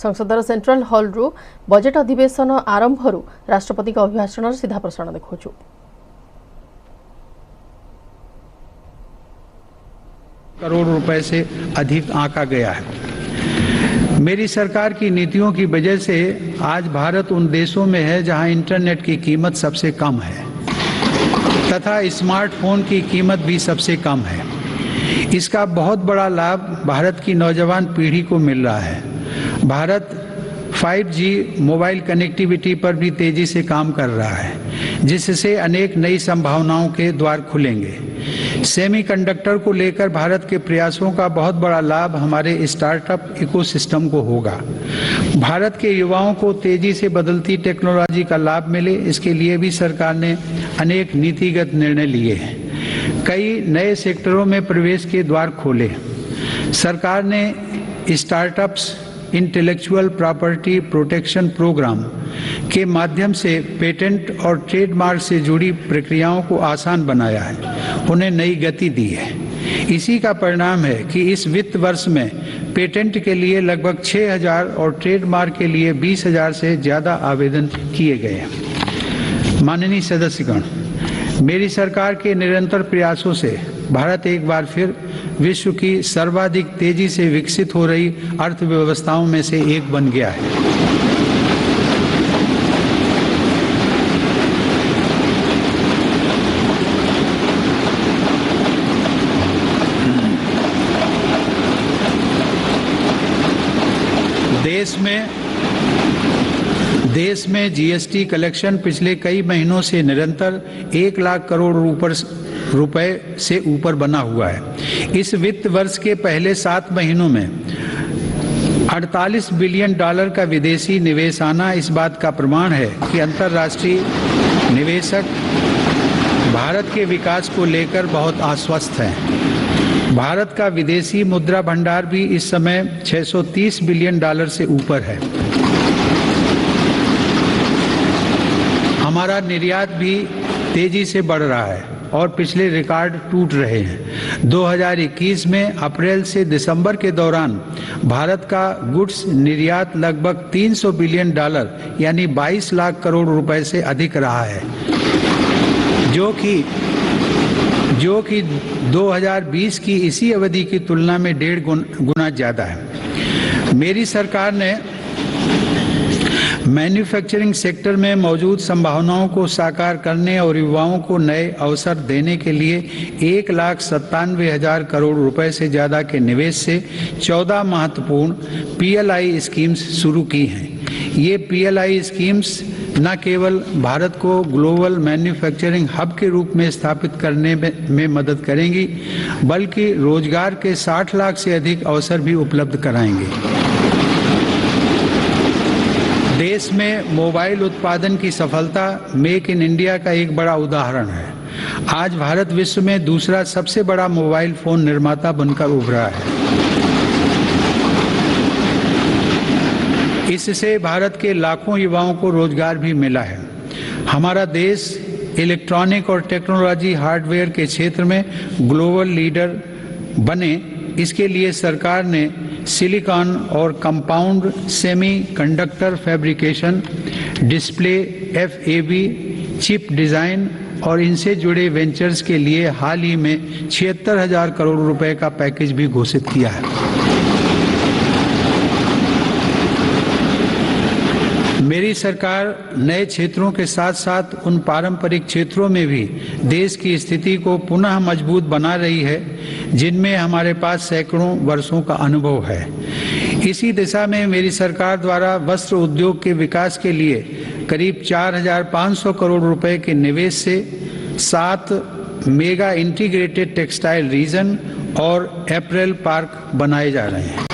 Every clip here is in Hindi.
संसदर सेंट्रल हॉल रु बजेट अधिवेशन आरंभ राष्ट्रपति अभिभाषण सीधा प्रसारण देखु। करोड़ रुपए से अधिक आंका गया है। मेरी सरकार की नीतियों की वजह से आज भारत उन देशों में है जहां इंटरनेट की कीमत सबसे कम है तथा स्मार्टफोन की कीमत भी सबसे कम है। इसका बहुत बड़ा लाभ भारत की नौजवान पीढ़ी को मिल रहा है। भारत 5G मोबाइल कनेक्टिविटी पर भी तेजी से काम कर रहा है, जिससे अनेक नई संभावनाओं के द्वार खुलेंगे। सेमीकंडक्टर को लेकर भारत के प्रयासों का बहुत बड़ा लाभ हमारे स्टार्टअप इकोसिस्टम को होगा। भारत के युवाओं को तेजी से बदलती टेक्नोलॉजी का लाभ मिले, इसके लिए भी सरकार ने अनेक नीतिगत निर्णय लिए हैं। कई नए सेक्टरों में प्रवेश के द्वार खोले। सरकार ने startups intellectual property protection program के माध्यम से पेटेंट और ट्रेडमार्क से जुड़ी प्रक्रियाओं को आसान बनाया है, उन्हें नई गति दी है। इसी का परिणाम है कि इस वित्त वर्ष में पेटेंट के लिए लगभग 6,000 और ट्रेडमार्क के लिए 20,000 से ज़्यादा आवेदन किए गए हैं। माननीय सदस्यगण, मेरी सरकार के निरंतर प्रयासों से भारत एक बार फिर विश्व की सर्वाधिक तेजी से विकसित हो रही अर्थव्यवस्थाओं में से एक बन गया है। देश में जीएसटी कलेक्शन पिछले कई महीनों से निरंतर 1 लाख करोड़ रुपए से ऊपर बना हुआ है। इस वित्त वर्ष के पहले 7 महीनों में $48 बिलियन का विदेशी निवेश आना इस बात का प्रमाण है कि अंतर्राष्ट्रीय निवेशक भारत के विकास को लेकर बहुत आश्वस्त हैं। भारत का विदेशी मुद्रा भंडार भी इस समय $630 बिलियन से ऊपर है। हमारा निर्यात भी तेजी से बढ़ रहा है और पिछले रिकॉर्ड टूट रहे हैं। 2021 में अप्रैल से दिसंबर के दौरान भारत का गुड्स निर्यात लगभग $300 बिलियन यानी 22 लाख करोड़ रुपए से अधिक रहा है, जो कि 2020 की इसी अवधि की तुलना में 1.5 गुना ज़्यादा है। मेरी सरकार ने मैन्युफैक्चरिंग सेक्टर में मौजूद संभावनाओं को साकार करने और युवाओं को नए अवसर देने के लिए 1,97,000 करोड़ रुपए से ज़्यादा के निवेश से 14 महत्वपूर्ण PLI स्कीम्स शुरू की हैं। ये PLI स्कीम्स न केवल भारत को ग्लोबल मैन्युफैक्चरिंग हब के रूप में स्थापित करने में मदद करेंगी, बल्कि रोजगार के 60 लाख से अधिक अवसर भी उपलब्ध कराएंगे। देश में मोबाइल उत्पादन की सफलता मेक इन इंडिया का एक बड़ा उदाहरण है। आज भारत विश्व में दूसरा सबसे बड़ा मोबाइल फोन निर्माता बनकर उभरा है। इससे भारत के लाखों युवाओं को रोजगार भी मिला है। हमारा देश इलेक्ट्रॉनिक और टेक्नोलॉजी हार्डवेयर के क्षेत्र में ग्लोबल लीडर बने, इसके लिए सरकार ने सिलिकॉन और compound semiconductor fabrication, display, FAB, chip design और इनसे जुड़े वेंचर्स के लिए हाल ही में 76,000 करोड़ रुपए का पैकेज भी घोषित किया है। मेरी सरकार नए क्षेत्रों के साथ साथ उन पारंपरिक क्षेत्रों में भी देश की स्थिति को पुनः मजबूत बना रही है, जिनमें हमारे पास सैकड़ों वर्षों का अनुभव है। इसी दिशा में मेरी सरकार द्वारा वस्त्र उद्योग के विकास के लिए करीब 4,500 करोड़ रुपए के निवेश से 7 मेगा इंटीग्रेटेड टेक्सटाइल रीजन और अपैरल पार्क बनाए जा रहे हैं।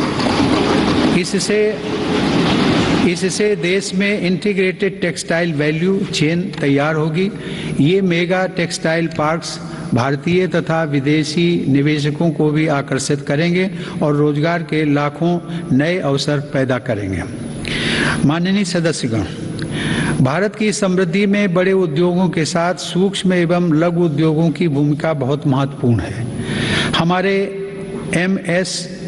इससे देश में इंटीग्रेटेड टेक्सटाइल वैल्यू चेन तैयार होगी। ये मेगा टेक्सटाइल पार्क्स भारतीय तथा विदेशी निवेशकों को भी आकर्षित करेंगे और रोजगार के लाखों नए अवसर पैदा करेंगे। माननीय सदस्यगण, भारत की समृद्धि में बड़े उद्योगों के साथ सूक्ष्म एवं लघु उद्योगों की भूमिका बहुत महत्वपूर्ण है। हमारे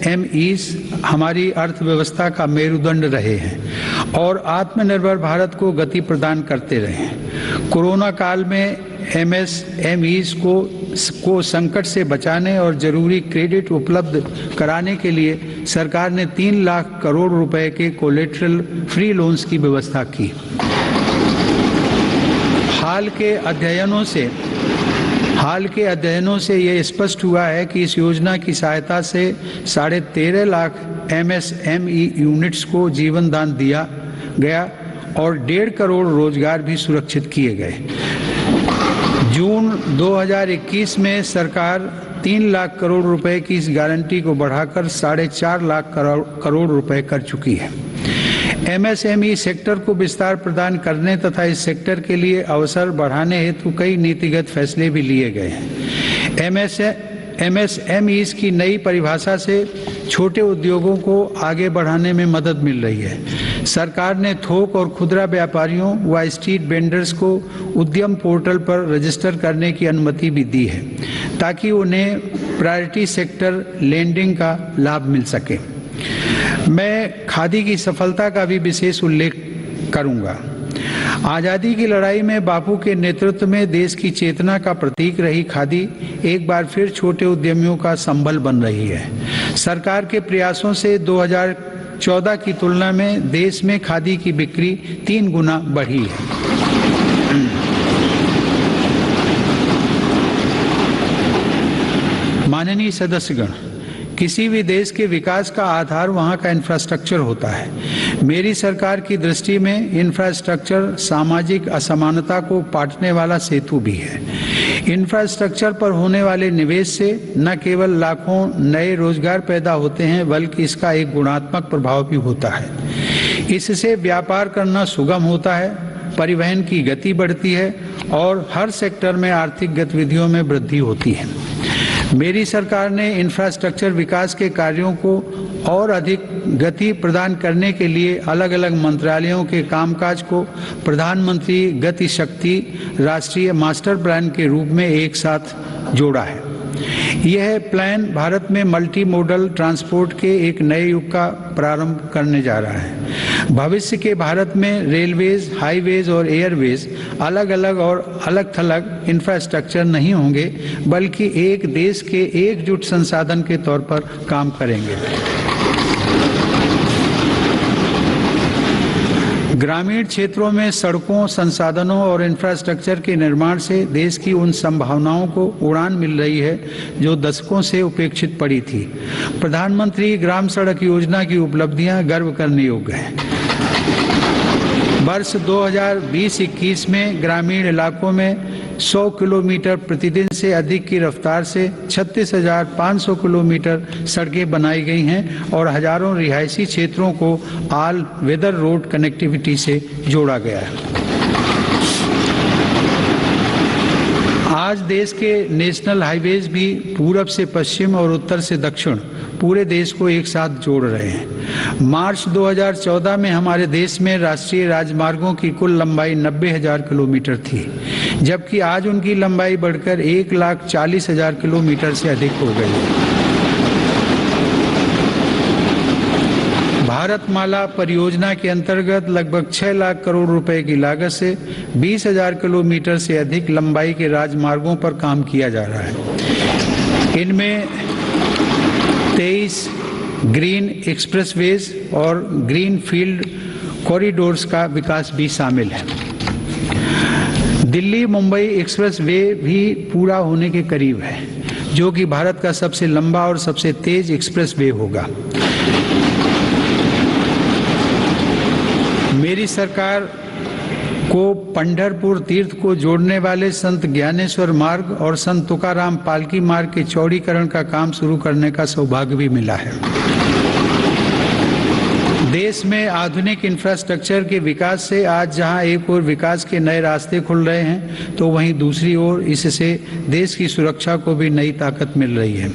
MSMEs हमारी अर्थव्यवस्था का मेरुदंड रहे हैं और आत्मनिर्भर भारत को गति प्रदान करते रहे हैं। कोरोना काल में MSMEs को संकट से बचाने और जरूरी क्रेडिट उपलब्ध कराने के लिए सरकार ने 3 लाख करोड़ रुपए के कोलेटरल फ्री लोन्स की व्यवस्था की। हाल के अध्ययनों से यह स्पष्ट हुआ है कि इस योजना की सहायता से 13.5 लाख MSME यूनिट्स को जीवन दान दिया गया और 1.5 करोड़ रोजगार भी सुरक्षित किए गए। जून 2021 में सरकार 3 लाख करोड़ रुपए की इस गारंटी को बढ़ाकर 4.5 लाख करोड़ रुपए कर चुकी है। MSME सेक्टर को विस्तार प्रदान करने तथा इस सेक्टर के लिए अवसर बढ़ाने हेतु कई नीतिगत फैसले भी लिए गए हैं। MSMEs की नई परिभाषा से छोटे उद्योगों को आगे बढ़ाने में मदद मिल रही है। सरकार ने थोक और खुदरा व्यापारियों व स्ट्रीट वेंडर्स को उद्यम पोर्टल पर रजिस्टर करने की अनुमति भी दी है ताकि उन्हें प्रायोरिटी सेक्टर लेंडिंग का लाभ मिल सके। मैं खादी की सफलता का भी विशेष उल्लेख करूंगा। आज़ादी की लड़ाई में बापू के नेतृत्व में देश की चेतना का प्रतीक रही खादी एक बार फिर छोटे उद्यमियों का संबल बन रही है। सरकार के प्रयासों से 2014 की तुलना में देश में खादी की बिक्री 3 गुना बढ़ी है। माननीय सदस्यगण, किसी भी देश के विकास का आधार वहाँ का इंफ्रास्ट्रक्चर होता है। मेरी सरकार की दृष्टि में इंफ्रास्ट्रक्चर सामाजिक असमानता को पाटने वाला सेतु भी है। इंफ्रास्ट्रक्चर पर होने वाले निवेश से न केवल लाखों नए रोजगार पैदा होते हैं बल्कि इसका एक गुणात्मक प्रभाव भी होता है। इससे व्यापार करना सुगम होता है, परिवहन की गति बढ़ती है और हर सेक्टर में आर्थिक गतिविधियों में वृद्धि होती है। मेरी सरकार ने इंफ्रास्ट्रक्चर विकास के कार्यों को और अधिक गति प्रदान करने के लिए अलग अलग मंत्रालयों के कामकाज को प्रधानमंत्री गति शक्ति राष्ट्रीय मास्टर प्लान के रूप में एक साथ जोड़ा है। यह प्लान भारत में मल्टी मॉडल ट्रांसपोर्ट के एक नए युग का प्रारंभ करने जा रहा है। भविष्य के भारत में रेलवेज, हाईवेज और एयरवेज अलग अलग और अलग थलग इंफ्रास्ट्रक्चर नहीं होंगे बल्कि एक देश के एकजुट संसाधन के तौर पर काम करेंगे। ग्रामीण क्षेत्रों में सड़कों, संसाधनों और इंफ्रास्ट्रक्चर के निर्माण से देश की उन संभावनाओं को उड़ान मिल रही है जो दशकों से उपेक्षित पड़ी थी। प्रधानमंत्री ग्राम सड़क योजना की उपलब्धियां गर्व करने योग्य हैं। वर्ष 2020-21 में ग्रामीण इलाकों में 100 किलोमीटर प्रतिदिन से अधिक की रफ्तार से 36,500 किलोमीटर सड़कें बनाई गई हैं और हजारों रिहायशी क्षेत्रों को ऑल वेदर रोड कनेक्टिविटी से जोड़ा गया है। आज देश के नेशनल हाईवेज भी पूरब से पश्चिम और उत्तर से दक्षिण पूरे देश को एक साथ जोड़ रहे हैं। मार्च 2014 में हमारे देश में राष्ट्रीय राजमार्गों की कुल लंबाई 90,000 किलोमीटर थी, जबकि आज उनकी लंबाई बढ़कर 1,40,000 किलोमीटर से अधिक हो गई है। भारतमाला परियोजना के अंतर्गत लगभग 6 लाख करोड़ रुपए की लागत से 20,000 किलोमीटर से अधिक लंबाई के राजमार्गों पर काम किया जा रहा है। इनमें 23 ग्रीन एक्सप्रेसवेज और ग्रीन फील्ड कॉरिडोर्स का विकास भी शामिल है। दिल्ली मुंबई एक्सप्रेस वे भी पूरा होने के करीब है, जो कि भारत का सबसे लंबा और सबसे तेज एक्सप्रेस वे होगा। मेरी सरकार को पंढरपुर तीर्थ को जोड़ने वाले संत ज्ञानेश्वर मार्ग और संत तुकाराम पालकी मार्ग के चौड़ीकरण का काम शुरू करने का सौभाग्य भी मिला है। देश में आधुनिक इंफ्रास्ट्रक्चर के विकास से आज जहां एक ओर विकास के नए रास्ते खुल रहे हैं, तो वहीं दूसरी ओर इससे देश की सुरक्षा को भी नई ताकत मिल रही है।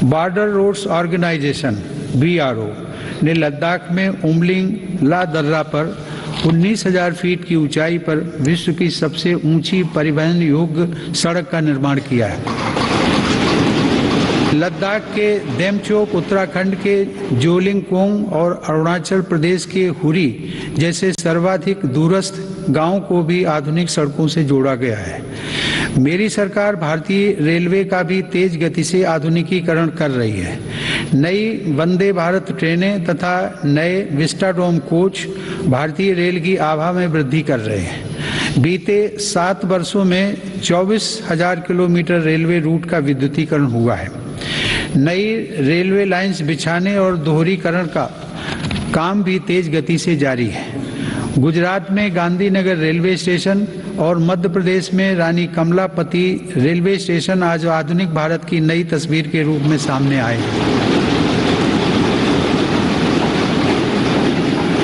बॉर्डर रोड्स ऑर्गेनाइजेशन BRO ने लद्दाख में उमलिंग ला दर्रा पर 19,000 फीट की ऊंचाई पर विश्व की सबसे ऊंची परिवहन योग्य सड़क का निर्माण किया है। लद्दाख के देमचोक, उत्तराखंड के जोलिंगकोंग और अरुणाचल प्रदेश के हुरी जैसे सर्वाधिक दूरस्थ गांवों को भी आधुनिक सड़कों से जोड़ा गया है। मेरी सरकार भारतीय रेलवे का भी तेज गति से आधुनिकीकरण कर रही है। नई वंदे भारत ट्रेनें तथा नए विस्टाडोम कोच भारतीय रेल की आभा में वृद्धि कर रहे हैं। बीते 7 वर्षों में 24,000 किलोमीटर रेलवे रूट का विद्युतीकरण हुआ है। नई रेलवे लाइंस बिछाने और दोहरीकरण का काम भी तेज गति से जारी है। गुजरात में गांधीनगर रेलवे स्टेशन और मध्य प्रदेश में रानी कमलापति रेलवे स्टेशन आज आधुनिक भारत की नई तस्वीर के रूप में सामने आए।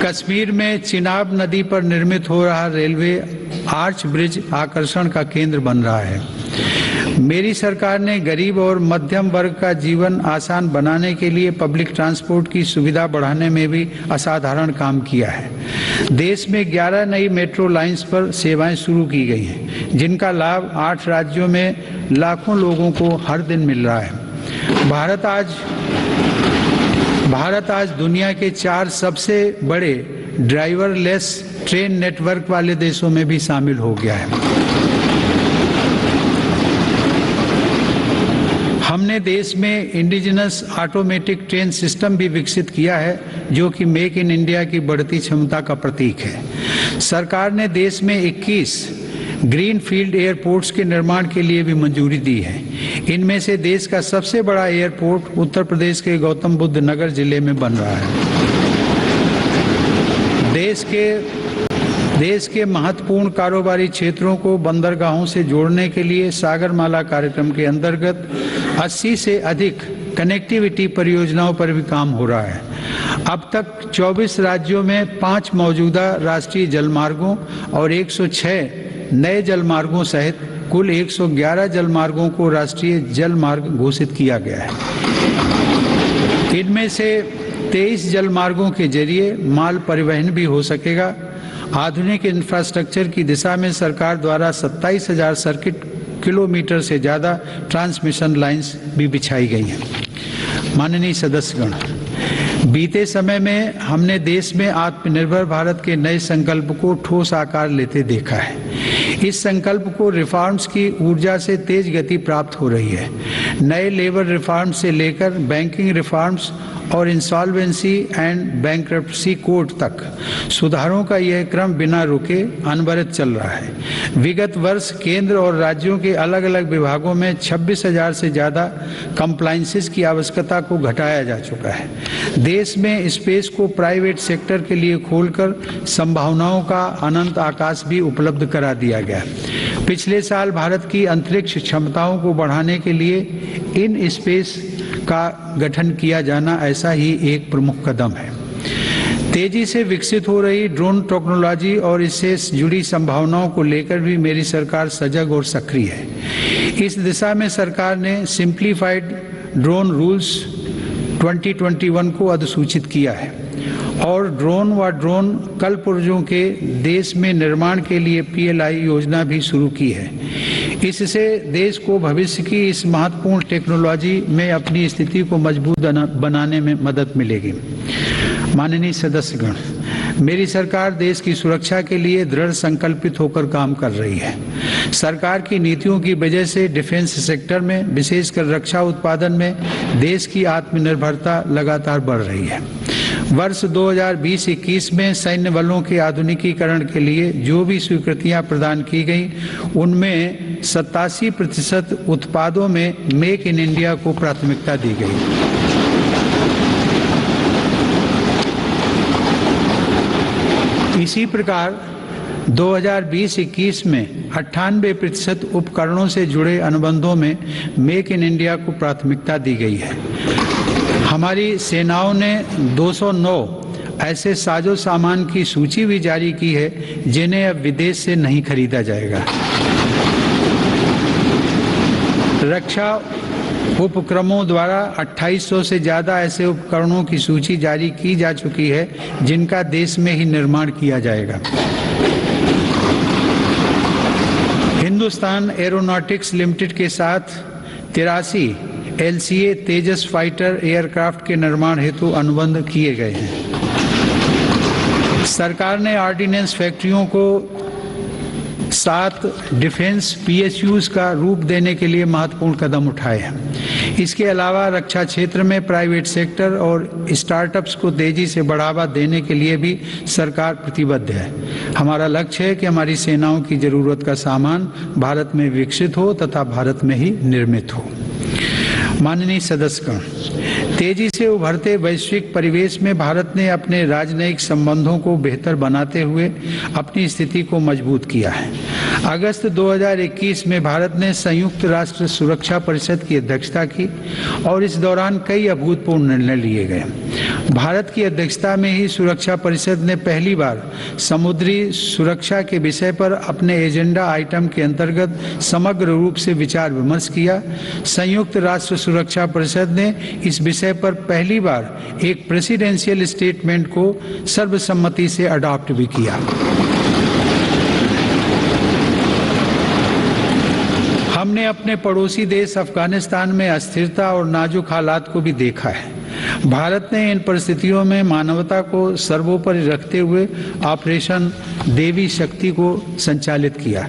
कश्मीर में चिनाब नदी पर निर्मित हो रहा रेलवे आर्च ब्रिज आकर्षण का केंद्र बन रहा है। मेरी सरकार ने गरीब और मध्यम वर्ग का जीवन आसान बनाने के लिए पब्लिक ट्रांसपोर्ट की सुविधा बढ़ाने में भी असाधारण काम किया है। देश में 11 नई मेट्रो लाइंस पर सेवाएं शुरू की गई हैं, जिनका लाभ 8 राज्यों में लाखों लोगों को हर दिन मिल रहा है। भारत आज दुनिया के 4 सबसे बड़े ड्राइवरलेस ट्रेन नेटवर्क वाले देशों में भी शामिल हो गया है। हमने देश में इंडिजिनस ऑटोमेटिक ट्रेन सिस्टम भी विकसित किया है, जो कि मेक इन इंडिया की बढ़ती क्षमता का प्रतीक है। सरकार ने देश में 21 ग्रीन फील्ड एयरपोर्ट्स के निर्माण के लिए भी मंजूरी दी है। इनमें से देश का सबसे बड़ा एयरपोर्ट उत्तर प्रदेश के गौतम बुद्ध नगर जिले में बन रहा है। देश के महत्वपूर्ण कारोबारी क्षेत्रों को बंदरगाहों से जोड़ने के लिए सागरमाला कार्यक्रम के अंतर्गत 80 से अधिक कनेक्टिविटी परियोजनाओं पर भी काम हो रहा है। अब तक 24 राज्यों में 5 मौजूदा राष्ट्रीय जलमार्गों और 106 नए जलमार्गों सहित कुल 111 जलमार्गों को राष्ट्रीय जलमार्ग घोषित किया गया है। इनमें से 23 जलमार्गों के जरिए माल परिवहन भी हो सकेगा। आधुनिक इंफ्रास्ट्रक्चर की दिशा में सरकार द्वारा 27,000 सर्किट किलोमीटर से ज़्यादा ट्रांसमिशन लाइंस भी बिछाई गई हैं। माननीय सदस्यगण, बीते समय में हमने देश में आत्मनिर्भर भारत के नए संकल्प को ठोस आकार लेते देखा है। इस संकल्प को रिफॉर्म्स की ऊर्जा से तेज गति प्राप्त हो रही है। नए लेबर रिफॉर्म से लेकर बैंकिंग रिफॉर्म्स और इंसॉल्वेंसी एंड बैंक्रप्सी कोड तक सुधारों का यह क्रम बिना रुके अनवरत चल रहा है। विगत वर्ष केंद्र और राज्यों के अलग अलग विभागों में 26,000 से ज़्यादा कंप्लायंसेस की आवश्यकता को घटाया जा चुका है। देश में स्पेस को प्राइवेट सेक्टर के लिए खोलकर संभावनाओं का अनंत आकाश भी उपलब्ध करा दिया गया। पिछले साल भारत की अंतरिक्ष क्षमताओं को बढ़ाने के लिए इन स्पेस का गठन किया जाना ऐसा ही एक प्रमुख कदम है। तेजी से विकसित हो रही ड्रोन टेक्नोलॉजी और इससे जुड़ी संभावनाओं को लेकर भी मेरी सरकार सजग और सक्रिय है। इस दिशा में सरकार ने सिंप्लीफाइड ड्रोन रूल्स 2021 को अधिसूचित किया है और ड्रोन व ड्रोन कलपुर्जों के देश में निर्माण के लिए PLI योजना भी शुरू की है। इससे देश को भविष्य की इस महत्वपूर्ण टेक्नोलॉजी में अपनी स्थिति को मजबूत बनाने में मदद मिलेगी। माननीय सदस्यगण, मेरी सरकार देश की सुरक्षा के लिए दृढ़ संकल्पित होकर काम कर रही है। सरकार की नीतियों की वजह से डिफेंस सेक्टर में, विशेषकर रक्षा उत्पादन में देश की आत्मनिर्भरता लगातार बढ़ रही है। वर्ष 2020-21 में सैन्य बलों के आधुनिकीकरण के लिए जो भी स्वीकृतियां प्रदान की गई, उनमें 87% उत्पादों में मेक इन इंडिया को प्राथमिकता दी गई। इसी प्रकार 2020-21 में 98% उपकरणों से जुड़े अनुबंधों में मेक इन इंडिया को प्राथमिकता दी गई है। हमारी सेनाओं ने 209 ऐसे साजो सामान की सूची भी जारी की है जिन्हें अब विदेश से नहीं खरीदा जाएगा। रक्षा उपक्रमों द्वारा 2800 से ज़्यादा ऐसे उपकरणों की सूची जारी की जा चुकी है जिनका देश में ही निर्माण किया जाएगा। हिंदुस्तान एरोनॉटिक्स लिमिटेड के साथ 83 LCA तेजस फाइटर एयरक्राफ्ट के निर्माण हेतु अनुबंध किए गए हैं। सरकार ने ऑर्डिनेंस फैक्ट्रियों को 7 डिफेंस PSUs का रूप देने के लिए महत्वपूर्ण कदम उठाए हैं। इसके अलावा रक्षा क्षेत्र में प्राइवेट सेक्टर और स्टार्टअप्स को तेजी से बढ़ावा देने के लिए भी सरकार प्रतिबद्ध है। हमारा लक्ष्य है कि हमारी सेनाओं की जरूरत का सामान भारत में विकसित हो तथा भारत में ही निर्मित हो। माननीय सदस्यगण, तेजी से उभरते वैश्विक परिवेश में भारत ने अपने राजनयिक संबंधों को बेहतर बनाते हुए अपनी स्थिति को मजबूत किया है। अगस्त 2021 में भारत ने संयुक्त राष्ट्र सुरक्षा परिषद की अध्यक्षता की और इस दौरान कई अभूतपूर्व निर्णय लिए गए। भारत की अध्यक्षता में ही सुरक्षा परिषद ने पहली बार समुद्री सुरक्षा के विषय पर अपने एजेंडा आइटम के अंतर्गत समग्र रूप से विचार विमर्श किया। संयुक्त राष्ट्र सुरक्षा परिषद ने इस विषय पर पहली बार एक प्रेसिडेंशियल स्टेटमेंट को सर्वसम्मति से अडॉप्ट भी किया। हमने अपने पड़ोसी देश अफगानिस्तान में अस्थिरता और नाजुक हालात को भी देखा है। भारत ने इन परिस्थितियों में मानवता को सर्वोपरि रखते हुए ऑपरेशन देवी शक्ति को संचालित किया।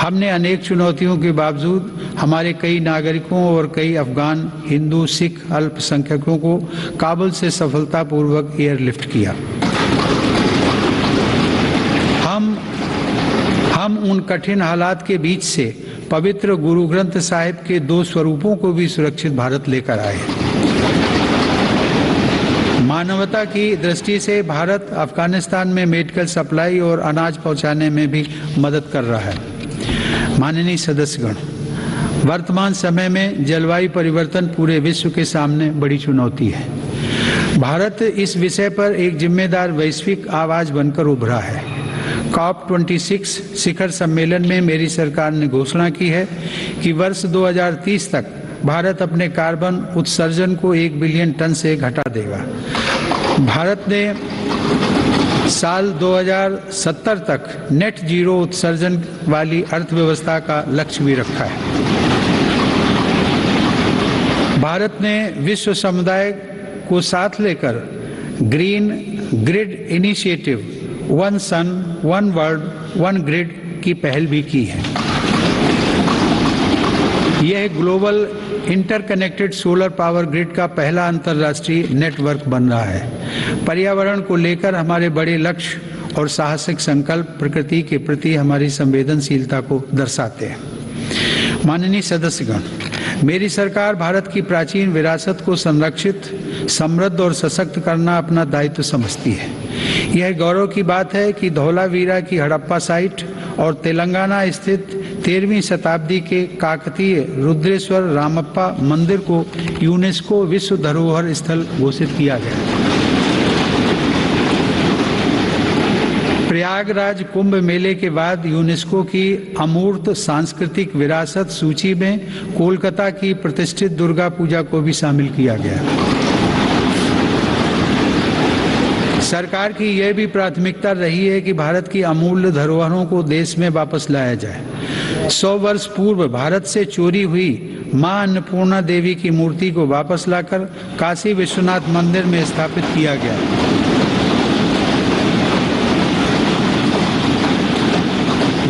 हमने अनेक चुनौतियों के बावजूद हमारे कई नागरिकों और कई अफगान हिंदू सिख अल्पसंख्यकों को काबुल से सफलतापूर्वक एयरलिफ्ट किया। हम उन कठिन हालात के बीच से पवित्र गुरु ग्रंथ साहिब के 2 स्वरूपों को भी सुरक्षित भारत लेकर आए। मानवता की दृष्टि से भारत अफगानिस्तान में मेडिकल सप्लाई और अनाज पहुंचाने में भी मदद कर रहा है। माननीय सदस्यगण, वर्तमान समय में जलवायु परिवर्तन पूरे विश्व के सामने बड़ी चुनौती है। भारत इस विषय पर एक जिम्मेदार वैश्विक आवाज बनकर उभरा है। COP26 शिखर सम्मेलन में मेरी सरकार ने घोषणा की है कि वर्ष 2030 तक भारत अपने कार्बन उत्सर्जन को 1 बिलियन टन से घटा देगा। भारत ने साल 2070 तक नेट जीरो उत्सर्जन वाली अर्थव्यवस्था का लक्ष्य भी रखा है। भारत ने विश्व समुदाय को साथ लेकर green grid initiative one sun one world one grid की पहल भी की है। यह global interconnected solar power grid का पहला अंतर्राष्ट्रीय नेटवर्क बन रहा है। पर्यावरण को लेकर हमारे बड़े लक्ष्य और साहसिक संकल्प प्रकृति के प्रति हमारी संवेदनशीलता को दर्शाते हैं। माननीय सदस्यगण, मेरी सरकार भारत की प्राचीन विरासत को संरक्षित, समृद्ध और सशक्त करना अपना दायित्व समझती है। यह गौरव की बात है कि धौलावीरा की हड़प्पा साइट और तेलंगाना स्थित 13वीं शताब्दी के काकतीय रुद्रेश्वर रामप्पा मंदिर को यूनेस्को विश्व धरोहर स्थल घोषित किया गया। प्रयागराज कुंभ मेले के बाद यूनेस्को की अमूर्त सांस्कृतिक विरासत सूची में कोलकाता की प्रतिष्ठित दुर्गा पूजा को भी शामिल किया गया। सरकार की यह भी प्राथमिकता रही है कि भारत की अमूल्य धरोहरों को देश में वापस लाया जाए। 100 वर्ष पूर्व भारत से चोरी हुई मां अन्नपूर्णा देवी की मूर्ति को वापस लाकर काशी विश्वनाथ मंदिर में स्थापित किया गया।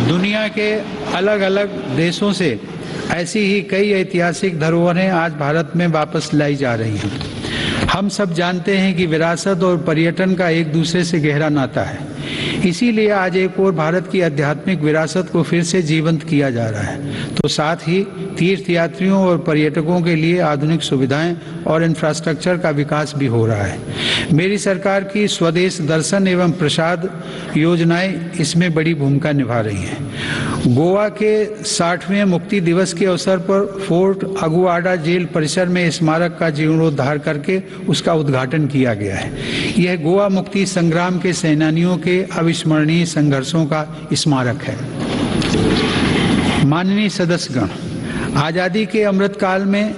दुनिया के अलग अलग देशों से ऐसी ही कई ऐतिहासिक धरोहरें आज भारत में वापस लाई जा रही हैं। हम सब जानते हैं कि विरासत और पर्यटन का एक दूसरे से गहरा नाता है। इसीलिए आज एक और भारत की आध्यात्मिक विरासत को फिर से जीवंत किया जा रहा है, तो साथ ही तीर्थयात्रियों और पर्यटकों के लिए आधुनिक सुविधाएं और इंफ्रास्ट्रक्चर का विकास भी हो रहा है। मेरी सरकार की स्वदेश दर्शन एवं प्रसाद योजनाएं इसमें बड़ी भूमिका निभा रही हैं। गोवा के 60वें मुक्ति दिवस के अवसर पर फोर्ट अगुआडा जेल परिसर में स्मारक का जीर्णोद्धार करके उसका उद्घाटन किया गया है। यह गोवा मुक्ति संग्राम के सेनानियों के अविस्मरणीय संघर्षों का स्मारक है। माननीय सदस्यगण, आजादी के अमृत काल में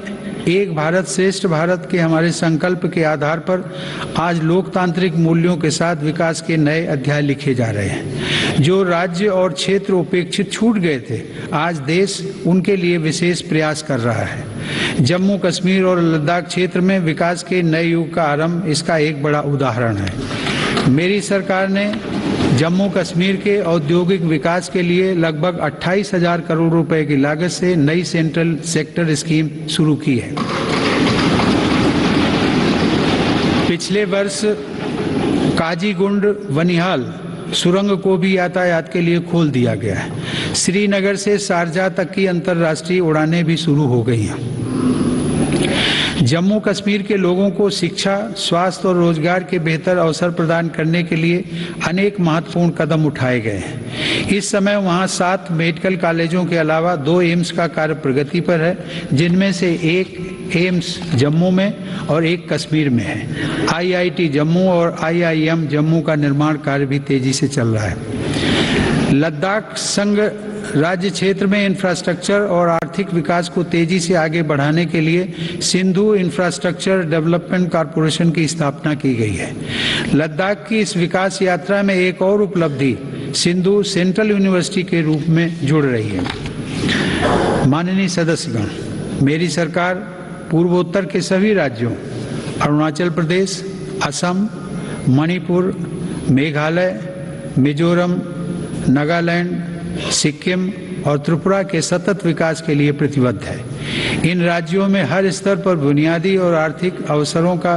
एक भारत श्रेष्ठ भारत के हमारे संकल्प के आधार पर आज लोकतांत्रिक मूल्यों के साथ विकास के नए अध्याय लिखे जा रहे हैं। जो राज्य और क्षेत्र उपेक्षित छूट गए थे, आज देश उनके लिए विशेष प्रयास कर रहा है। जम्मू कश्मीर और लद्दाख क्षेत्र में विकास के नए युग का आरंभ इसका एक बड़ा उदाहरण है। मेरी सरकार ने जम्मू कश्मीर के औद्योगिक विकास के लिए लगभग 28,000 करोड़ रुपए की लागत से नई सेंट्रल सेक्टर स्कीम शुरू की है। पिछले वर्ष काजीगुंड वनिहाल सुरंग को भी यातायात के लिए खोल दिया गया है। श्रीनगर से शारजाह तक की अंतर्राष्ट्रीय उड़ानें भी शुरू हो गई हैं। जम्मू कश्मीर के लोगों को शिक्षा, स्वास्थ्य और रोजगार के बेहतर अवसर प्रदान करने के लिए अनेक महत्वपूर्ण कदम उठाए गए हैं। इस समय वहां 7 मेडिकल कॉलेजों के अलावा 2 एम्स का कार्य प्रगति पर है, जिनमें से एक एम्स जम्मू में और एक कश्मीर में है। IIT जम्मू और IIM जम्मू का निर्माण कार्य भी तेजी से चल रहा है। लद्दाख संघ राज्य क्षेत्र में इंफ्रास्ट्रक्चर और आर्थिक विकास को तेजी से आगे बढ़ाने के लिए सिंधु इंफ्रास्ट्रक्चर डेवलपमेंट कॉरपोरेशन की स्थापना की गई है। लद्दाख की इस विकास यात्रा में एक और उपलब्धि सिंधु सेंट्रल यूनिवर्सिटी के रूप में जुड़ रही है। माननीय सदस्यगण, मेरी सरकार पूर्वोत्तर के सभी राज्यों अरुणाचल प्रदेश, असम, मणिपुर, मेघालय, मिजोरम, नागालैंड, सिक्किम और त्रिपुरा के सतत विकास के लिए प्रतिबद्ध है। इन राज्यों में हर स्तर पर बुनियादी और आर्थिक अवसरों का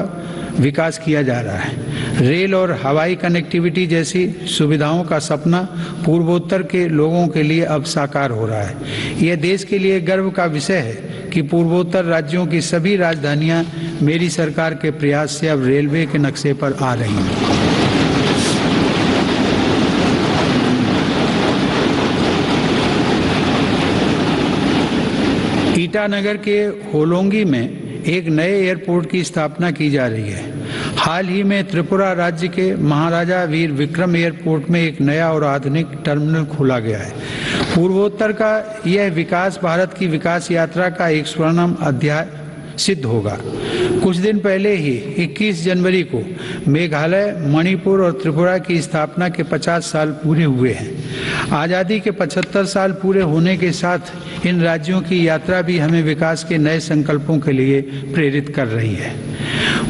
विकास किया जा रहा है। रेल और हवाई कनेक्टिविटी जैसी सुविधाओं का सपना पूर्वोत्तर के लोगों के लिए अब साकार हो रहा है। यह देश के लिए गर्व का विषय है कि पूर्वोत्तर राज्यों की सभी राजधानियां मेरी सरकार के प्रयास से अब रेलवे के नक्शे पर आ रही हैं। ईटानगर के होलोंगी में एक नए एयरपोर्ट की स्थापना की जा रही है। हाल ही में त्रिपुरा राज्य के महाराजा वीर विक्रम एयरपोर्ट में एक नया और आधुनिक टर्मिनल खोला गया है। पूर्वोत्तर का यह विकास भारत की विकास यात्रा का एक स्वर्णिम अध्याय सिद्ध होगा। कुछ दिन पहले ही 21 जनवरी को मेघालय, मणिपुर और त्रिपुरा की स्थापना के 50 साल पूरे हुए हैं। आज़ादी के 75 साल पूरे होने के साथ इन राज्यों की यात्रा भी हमें विकास के नए संकल्पों के लिए प्रेरित कर रही है।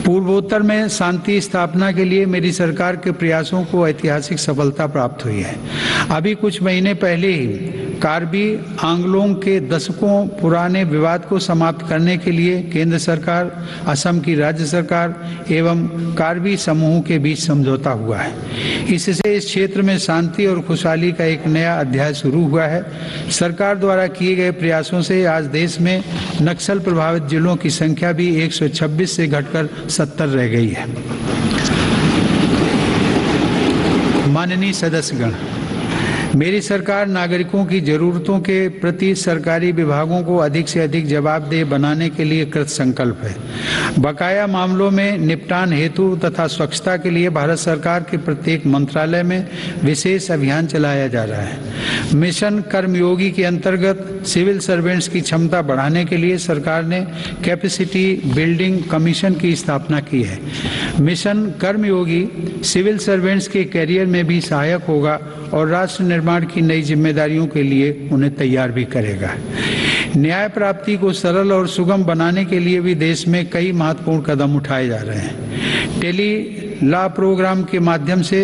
पूर्वोत्तर में शांति स्थापना के लिए मेरी सरकार के प्रयासों को ऐतिहासिक सफलता प्राप्त हुई है। अभी कुछ महीने पहले ही कार्बी आंगलोंग के दशकों पुराने विवाद को समाप्त करने के लिए केंद्र सरकार, असम की राज्य सरकार एवं कार्बी समूहों के बीच समझौता हुआ है। इससे इस क्षेत्र में शांति और खुशहाली का एक नया अध्याय शुरू हुआ है। सरकार द्वारा किए गए प्रयासों से आज देश में नक्सल प्रभावित जिलों की संख्या भी 126 से घटकर 70 रह गई है। माननीय सदस्यगण, मेरी सरकार नागरिकों की जरूरतों के प्रति सरकारी विभागों को अधिक से अधिक जवाबदेह बनाने के लिए कृत संकल्प है। बकाया मामलों में निपटान हेतु तथा स्वच्छता के लिए भारत सरकार के प्रत्येक मंत्रालय में विशेष अभियान चलाया जा रहा है। मिशन कर्मयोगी के अंतर्गत सिविल सर्वेंट्स की क्षमता बढ़ाने के लिए सरकार ने कैपेसिटी बिल्डिंग कमीशन की स्थापना की है। मिशन कर्मयोगी सिविल सर्वेंट्स के कैरियर में भी सहायक होगा और राष्ट्र निर्माण की नई जिम्मेदारियों के लिए उन्हें तैयार भी करेगा। न्याय प्राप्ति को सरल और सुगम बनाने के लिए भी देश में कई महत्वपूर्ण कदम उठाए जा रहे हैं। टेली लॉ प्रोग्राम के माध्यम से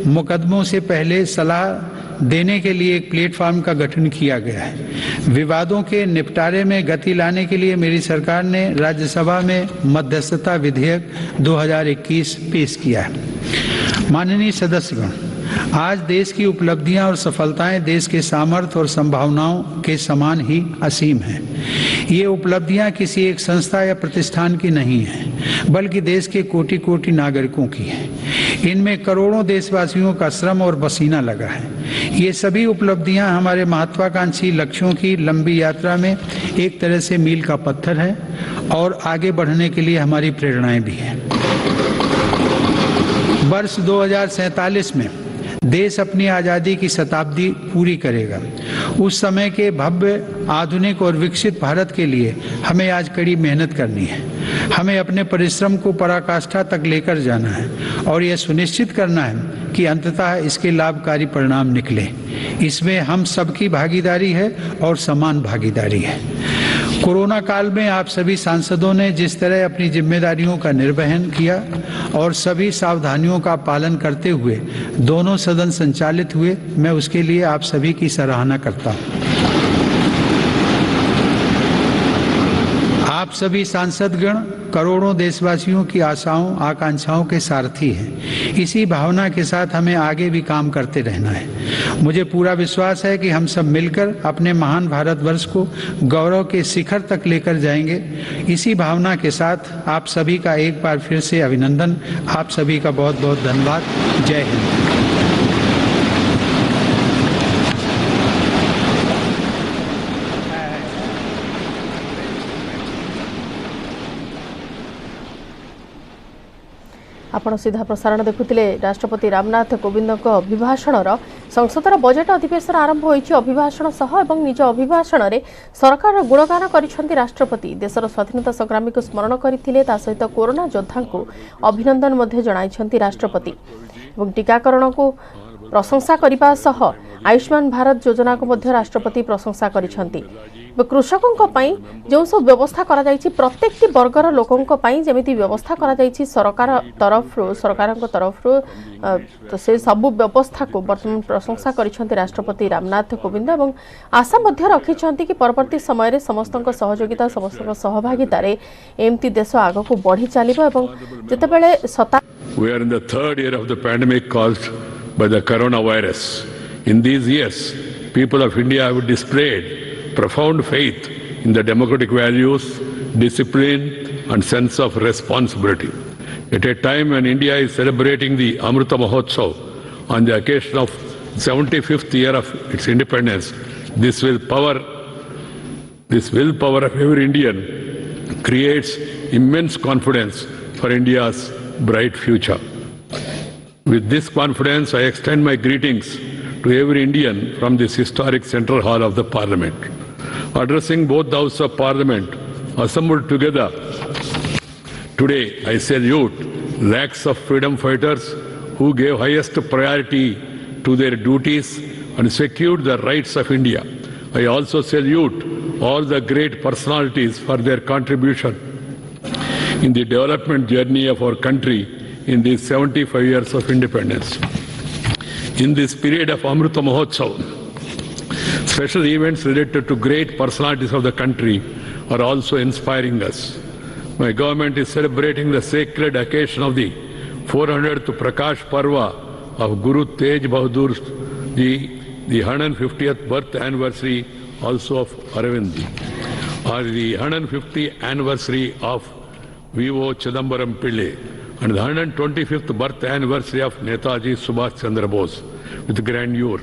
मुकदमों से पहले सलाह देने के लिए एक प्लेटफॉर्म का गठन किया गया है। विवादों के निपटारे में गति लाने के लिए मेरी सरकार ने राज्यसभा में मध्यस्थता विधेयक 2021 पेश किया है। माननीय सदस्यगण, आज देश की उपलब्धियां और सफलताएं देश के सामर्थ्य और संभावनाओं के समान ही असीम हैं। ये उपलब्धियां किसी एक संस्था या प्रतिष्ठान की नहीं हैं, बल्कि देश के कोटि कोटि नागरिकों की हैं। इनमें करोड़ों देशवासियों का श्रम और पसीना लगा है। ये सभी उपलब्धियां हमारे महत्वाकांक्षी लक्ष्यों की लंबी यात्रा में एक तरह से मील का पत्थर है और आगे बढ़ने के लिए हमारी प्रेरणाएं भी हैं। वर्ष 2047 में देश अपनी आज़ादी की शताब्दी पूरी करेगा। उस समय के भव्य, आधुनिक और विकसित भारत के लिए हमें आज कड़ी मेहनत करनी है। हमें अपने परिश्रम को पराकाष्ठा तक लेकर जाना है और यह सुनिश्चित करना है कि अंततः इसके लाभकारी परिणाम निकले। इसमें हम सबकी भागीदारी है और समान भागीदारी है। कोरोना काल में आप सभी सांसदों ने जिस तरह अपनी जिम्मेदारियों का निर्वहन किया और सभी सावधानियों का पालन करते हुए दोनों सदन संचालित हुए, मैं उसके लिए आप सभी की सराहना करता हूं। आप सभी सांसदगण करोड़ों देशवासियों की आशाओं आकांक्षाओं के सारथी हैं। इसी भावना के साथ हमें आगे भी काम करते रहना है। मुझे पूरा विश्वास है कि हम सब मिलकर अपने महान भारतवर्ष को गौरव के शिखर तक लेकर जाएंगे। इसी भावना के साथ आप सभी का एक बार फिर से अभिनंदन। आप सभी का बहुत बहुत धन्यवाद। जय हिंद। आपण सीधा प्रसारण देखुतिले राष्ट्रपति रामनाथ कोविंद अभिभाषण संसदर बजेट अधिवेशन आरंभ होईछि। अभिभाषण सह एवं निज अभिभाषण रे सरकार गुणगान करिसेंति राष्ट्रपति। देशर स्वाधीनता संग्रामी को स्मरण करथिले, ता सहित कोरोना योद्धा को अभिनंदन मध्ये जणाइछंति राष्ट्रपति एवं टीकाकरण को प्रशंसा करने सह आयुष्मान भारत योजना को मध्य राष्ट्रपति प्रशंसा करिसेंति। कृषकों पाई जो सब व्यवस्था करा जायछि प्रत्येक वर्गर लोकों पाई जेमिति व्यवस्था करा जायछि सरकार तरफ तो से सब व्यवस्था को वर्तमान प्रशंसा करिसेंति राष्ट्रपति रामनाथ कोविंद एवं आशा मध्य रखिसेंति कि परवर्ती समय रे समस्तक सहयोगिता समस्तक सहभागिता रे एमती देश आगो को बढ़ी चलिबो एवं जेतेबेले We are in the third year of the pandemic caused by the coronavirus. In these years, people of India have displayed profound faith in the democratic values, discipline, and sense of responsibility. At a time when India is celebrating the Amrita Mahotsav on the occasion of 75th year of its independence, this willpower of every Indian creates immense confidence for India's bright future. With this confidence, I extend my greetings to every Indian from this historic central hall of the Parliament. Addressing both the Houses of Parliament assembled together today, I salute lakhs of freedom fighters who gave highest priority to their duties and secured the rights of India. I also salute all the great personalities for their contribution in the development journey of our country in these 75 years of independence. In this period of Amrita Mahotsav, special events related to great personalities of the country are also inspiring us. My government is celebrating the sacred occasion of the 400th Prakash Parva of Guru Tej Bahadur Ji, the 150th birth anniversary also of Aravind Ji, or the 150th anniversary of V.O. Chidambaram Pillai, and the 125th birth anniversary of Netaji Subhash Chandra Bose with grandeur.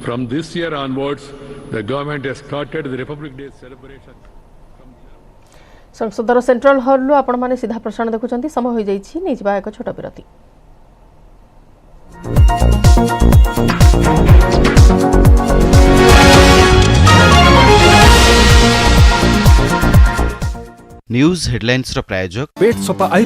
From this year onwards, the government has started the Republic Day celebration. संसदर सेंट्रल हॉल आपण माने सीधा प्रसारण देखुचंती। समय होई जाईछि निजबा एक छोट विरति। न्यूज हेडलाइंस रो प्रायोजक पेट सफा